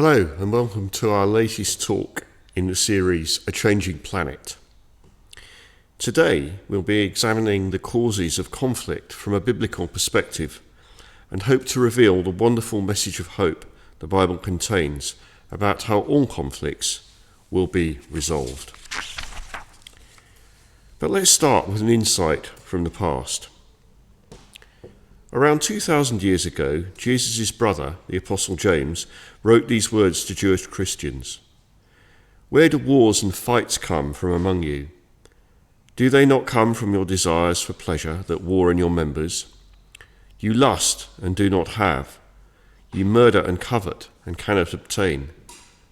Hello and welcome to our latest talk in the series A Changing Planet. Today we'll be examining the causes of conflict from a biblical perspective and hope to reveal the wonderful message of hope the Bible contains about how all conflicts will be resolved. But let's start with an insight from the past. Around 2,000 years ago, Jesus' brother, the Apostle James, wrote these words to Jewish Christians. "Where do wars and fights come from among you? Do they not come from your desires for pleasure that war in your members? You lust and do not have. You murder and covet and cannot obtain.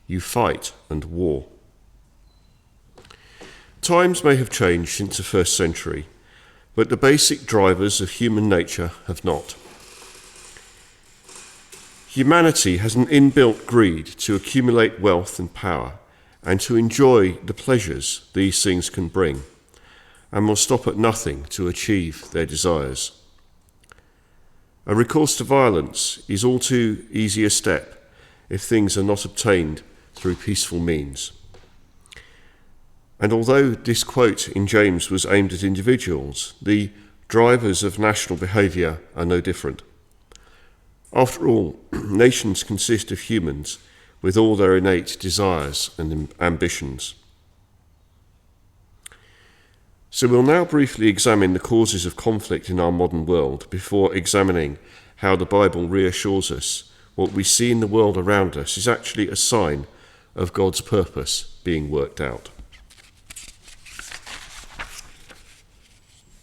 You fight and war." Times may have changed since the first century, but the basic drivers of human nature have not. Humanity has an inbuilt greed to accumulate wealth and power and to enjoy the pleasures these things can bring, and will stop at nothing to achieve their desires. A recourse to violence is all too easy a step if things are not obtained through peaceful means. And although this quote in James was aimed at individuals, the drivers of national behaviour are no different. After all, nations consist of humans with all their innate desires and ambitions. So we'll now briefly examine the causes of conflict in our modern world before examining how the Bible reassures us what we see in the world around us is actually a sign of God's purpose being worked out.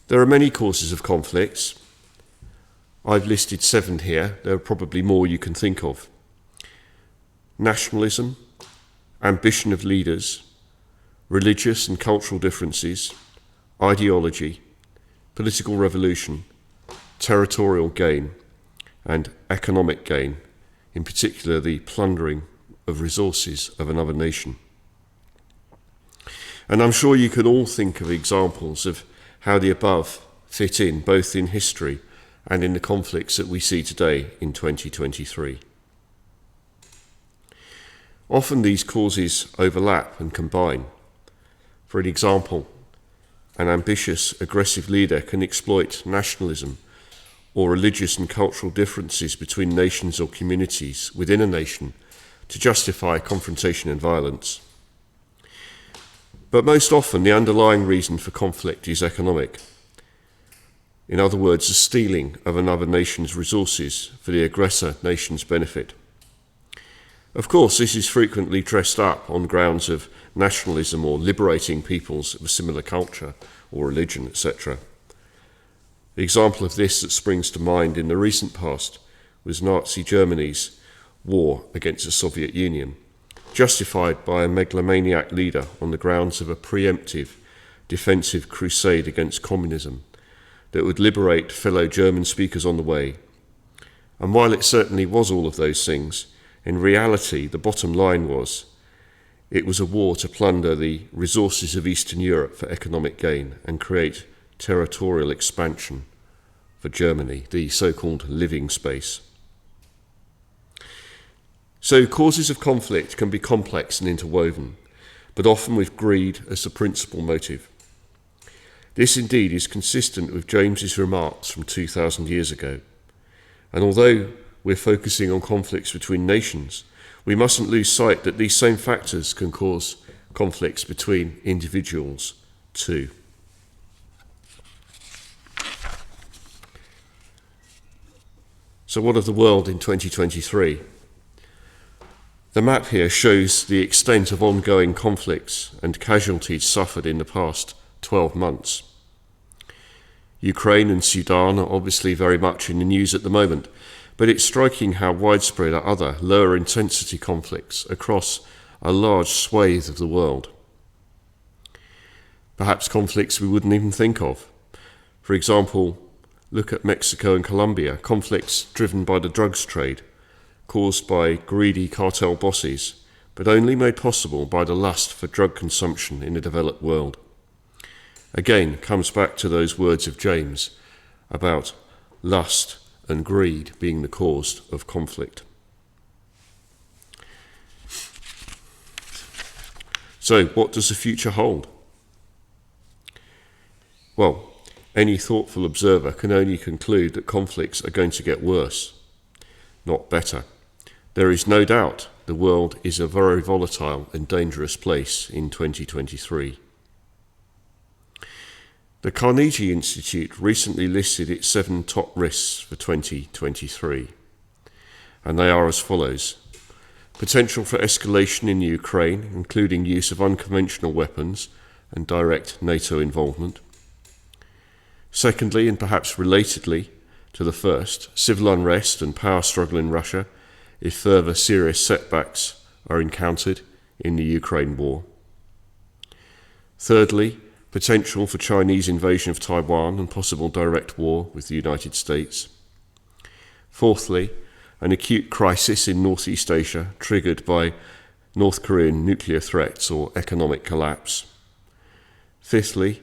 There are many causes of conflicts. I've listed 7 here. There are probably more you can think of. Nationalism, ambition of leaders, religious and cultural differences, ideology, political revolution, territorial gain, and economic gain, in particular the plundering of resources of another nation. And I'm sure you can all think of examples of how the above fit in both in history and in the conflicts that we see today in 2023. Often these causes overlap and combine. For an example, an ambitious, aggressive leader can exploit nationalism or religious and cultural differences between nations or communities within a nation to justify confrontation and violence. But most often the underlying reason for conflict is economic. In other words, the stealing of another nation's resources for the aggressor nation's benefit. Of course, this is frequently dressed up on grounds of nationalism or liberating peoples of a similar culture or religion, etc. The example of this that springs to mind in the recent past was Nazi Germany's war against the Soviet Union, justified by a megalomaniac leader on the grounds of a preemptive, defensive crusade against communism that would liberate fellow German speakers on the way. And while it certainly was all of those things, in reality the bottom line was it was a war to plunder the resources of Eastern Europe for economic gain and create territorial expansion for Germany, the so-called living space. So causes of conflict can be complex and interwoven, but often with greed as the principal motive. This indeed is consistent with James's remarks from 2,000 years ago. And although we're focusing on conflicts between nations, we mustn't lose sight that these same factors can cause conflicts between individuals too. So what of the world in 2023? The map here shows the extent of ongoing conflicts and casualties suffered in the past 12 months. Ukraine and Sudan are obviously very much in the news at the moment, but it's striking how widespread are other lower intensity conflicts across a large swathe of the world. Perhaps conflicts we wouldn't even think of. For example, look at Mexico and Colombia, conflicts driven by the drugs trade, caused by greedy cartel bosses, but only made possible by the lust for drug consumption in the developed world. Again, comes back to those words of James about lust and greed being the cause of conflict. So, what does the future hold? Well, any thoughtful observer can only conclude that conflicts are going to get worse, not better. There is no doubt the world is a very volatile and dangerous place in 2023. The Carnegie Institute recently listed its 7 top risks for 2023, and they are as follows. Potential for escalation in Ukraine, including use of unconventional weapons and direct NATO involvement. Secondly, and perhaps relatedly to the first, civil unrest and power struggle in Russia if further serious setbacks are encountered in the Ukraine war. Thirdly, potential for Chinese invasion of Taiwan and possible direct war with the United States. Fourthly, an acute crisis in Northeast Asia triggered by North Korean nuclear threats or economic collapse. Fifthly,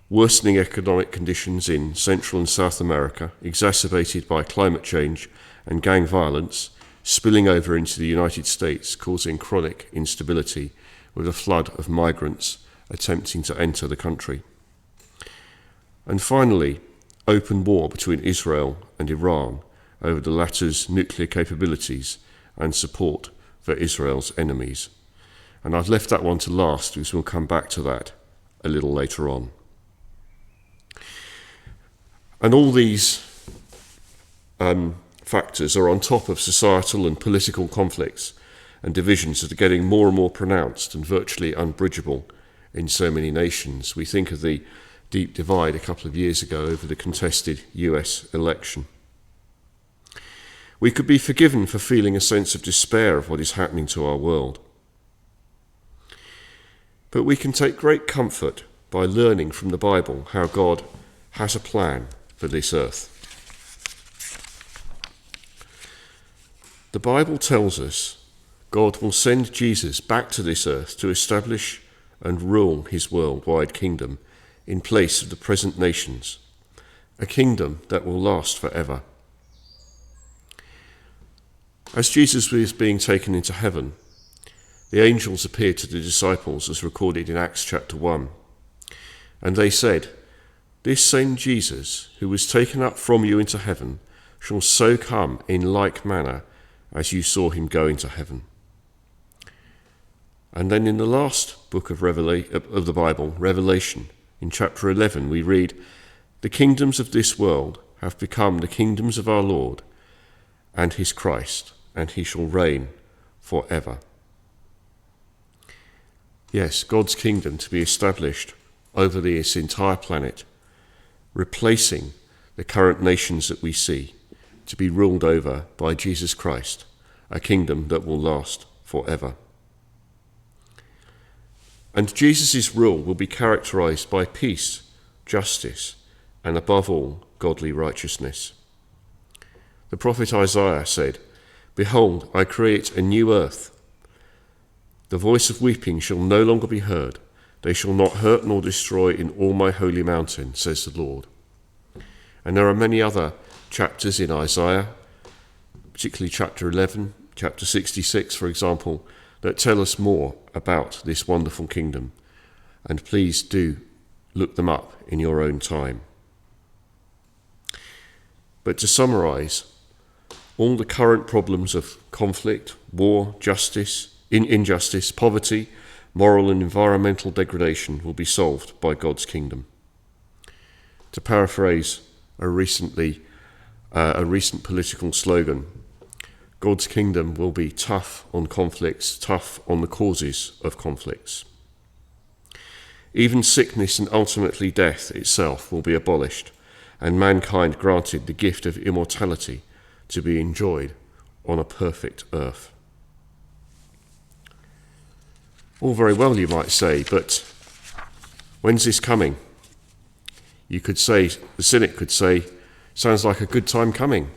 worsening economic conditions in Central and South America, exacerbated by climate change and gang violence, spilling over into the United States, causing chronic instability with a flood of migrants attempting to enter the country. And finally, open war between Israel and Iran over the latter's nuclear capabilities and support for Israel's enemies. And I've left that one to last because we'll come back to that a little later on. And all these factors are on top of societal and political conflicts and divisions that are getting more and more pronounced and virtually unbridgeable in so many nations. We think of the deep divide a couple of years ago over the contested US election. We could be forgiven for feeling a sense of despair of what is happening to our world. But we can take great comfort by learning from the Bible how God has a plan for this earth. The Bible tells us God will send Jesus back to this earth to establish and rule his worldwide kingdom in place of the present nations, a kingdom that will last forever. As Jesus was being taken into heaven, the angels appeared to the disciples as recorded in Acts chapter 1, and they said, "This same Jesus, who was taken up from you into heaven, shall so come in like manner as you saw him go into heaven." And then in the last book of the Bible, Revelation, in chapter 11, we read, "The kingdoms of this world have become the kingdoms of our Lord and his Christ, and he shall reign forever." Yes, God's kingdom to be established over this entire planet, replacing the current nations that we see, to be ruled over by Jesus Christ, a kingdom that will last forever. And Jesus' rule will be characterized by peace, justice, and above all, godly righteousness. The prophet Isaiah said, "Behold, I create a new earth. The voice of weeping shall no longer be heard. They shall not hurt nor destroy in all my holy mountain, says the Lord." And there are many other chapters in Isaiah, particularly chapter 11, chapter 66, for example, that tell us more about this wonderful kingdom. And please do look them up in your own time. But to summarize, all the current problems of conflict, war, justice, injustice, poverty, moral and environmental degradation will be solved by God's kingdom. To paraphrase a recent political slogan, God's kingdom will be tough on conflicts, tough on the causes of conflicts. Even sickness and ultimately death itself will be abolished, and mankind granted the gift of immortality to be enjoyed on a perfect earth. All very well, you might say, but when's this coming? You could say, the cynic could say, sounds like a good time coming,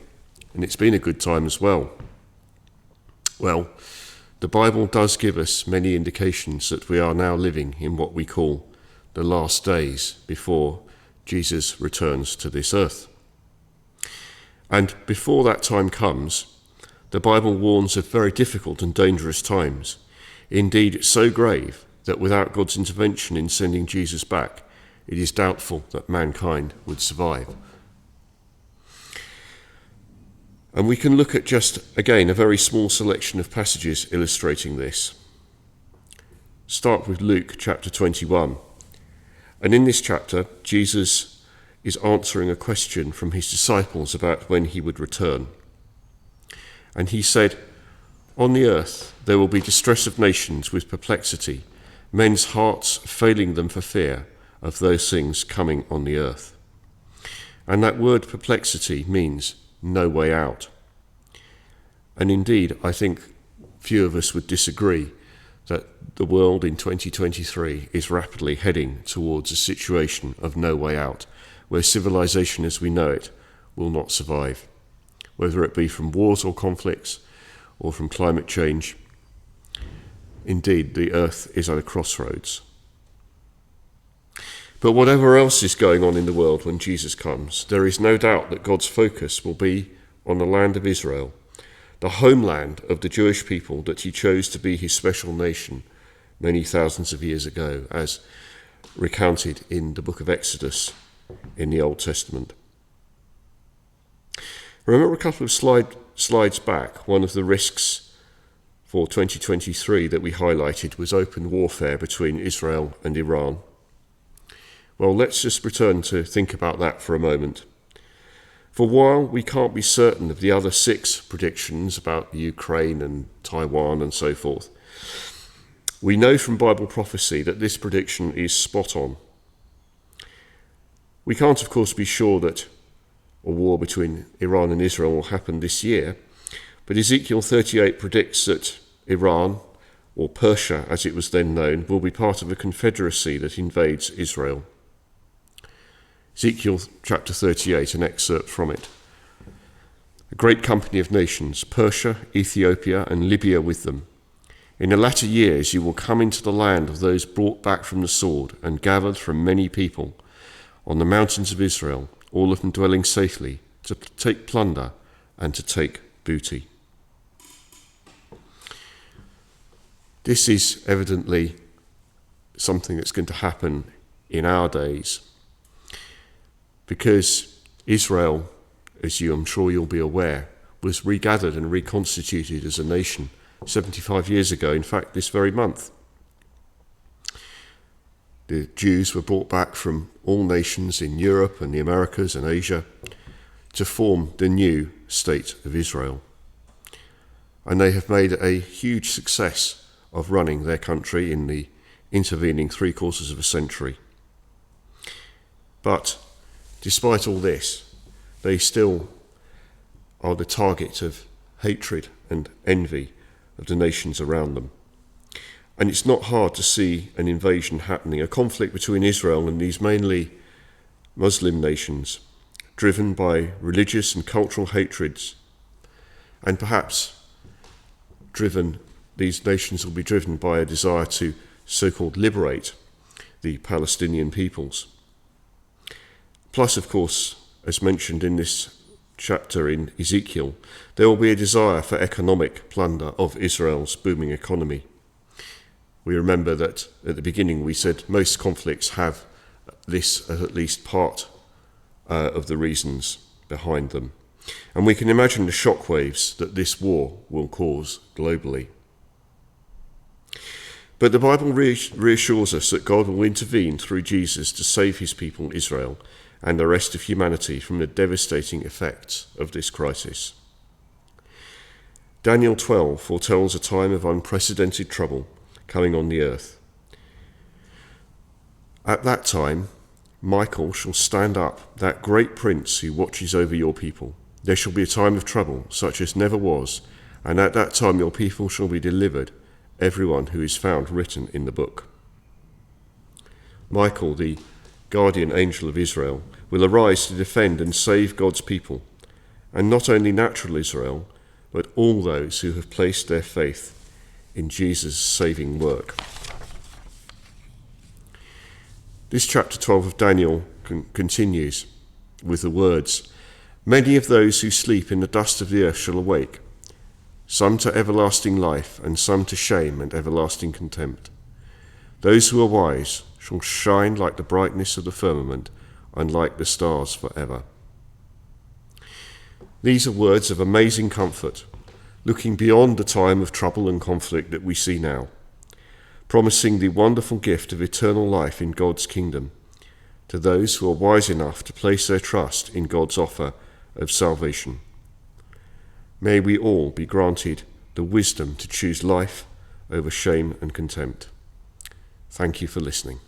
and it's been a good time as well. Well, the Bible does give us many indications that we are now living in what we call the last days before Jesus returns to this earth. And before that time comes, the Bible warns of very difficult and dangerous times, indeed so grave that without God's intervention in sending Jesus back, it is doubtful that mankind would survive. And we can look at just, again, a very small selection of passages illustrating this. Start with Luke chapter 21. And in this chapter, Jesus is answering a question from his disciples about when he would return. And he said, "On the earth there will be distress of nations with perplexity, men's hearts failing them for fear of those things coming on the earth." And that word perplexity means no way out. And indeed, I think few of us would disagree that the world in 2023 is rapidly heading towards a situation of no way out, where civilization as we know it will not survive, whether it be from wars or conflicts or from climate change. Indeed, the earth is at a crossroads. But whatever else is going on in the world when Jesus comes, there is no doubt that God's focus will be on the land of Israel, the homeland of the Jewish people that he chose to be his special nation many thousands of years ago, as recounted in the book of Exodus in the Old Testament. Remember a couple of slides back, one of the risks for 2023 that we highlighted was open warfare between Israel and Iran. Well, let's just return to think about that for a moment. For while we can't be certain of the other 6 predictions about Ukraine and Taiwan and so forth, we know from Bible prophecy that this prediction is spot on. We can't, of course, be sure that a war between Iran and Israel will happen this year, but Ezekiel 38 predicts that Iran, or Persia as it was then known, will be part of a confederacy that invades Israel. Ezekiel chapter 38, an excerpt from it. "A great company of nations, Persia, Ethiopia, and Libya with them. In the latter years you will come into the land of those brought back from the sword and gathered from many people on the mountains of Israel, all of them dwelling safely, to take plunder and to take booty." This is evidently something that's going to happen in our days, because Israel, as I'm sure you'll be aware, was regathered and reconstituted as a nation 75 years ago, in fact this very month. The Jews were brought back from all nations in Europe and the Americas and Asia to form the new state of Israel. And they have made a huge success of running their country in the intervening 3/4 of a century. But despite all this, they still are the target of hatred and envy of the nations around them. And it's not hard to see an invasion happening, a conflict between Israel and these mainly Muslim nations, driven by religious and cultural hatreds. And perhaps these nations will be driven by a desire to so-called liberate the Palestinian peoples. Plus, of course, as mentioned in this chapter in Ezekiel, there will be a desire for economic plunder of Israel's booming economy. We remember that at the beginning we said most conflicts have this as at least part of the reasons behind them. And we can imagine the shockwaves that this war will cause globally. But the Bible reassures us that God will intervene through Jesus to save his people Israel and the rest of humanity from the devastating effects of this crisis. Daniel 12 foretells a time of unprecedented trouble coming on the earth. At that time, Michael shall stand up, that great prince who watches over your people. There shall be a time of trouble, such as never was, and at that time your people shall be delivered, everyone who is found written in the book. Michael, the guardian angel of Israel, will arise to defend and save God's people, and not only natural Israel, but all those who have placed their faith in Jesus' saving work. This chapter 12 of Daniel continues with the words, "Many of those who sleep in the dust of the earth shall awake, some to everlasting life, and some to shame and everlasting contempt. Those who are wise shall shine like the brightness of the firmament and like the stars forever. These are words of amazing comfort, looking beyond the time of trouble and conflict that we see now, promising the wonderful gift of eternal life in God's kingdom to those who are wise enough to place their trust in God's offer of salvation. May we all be granted the wisdom to choose life over shame and contempt. Thank you for listening.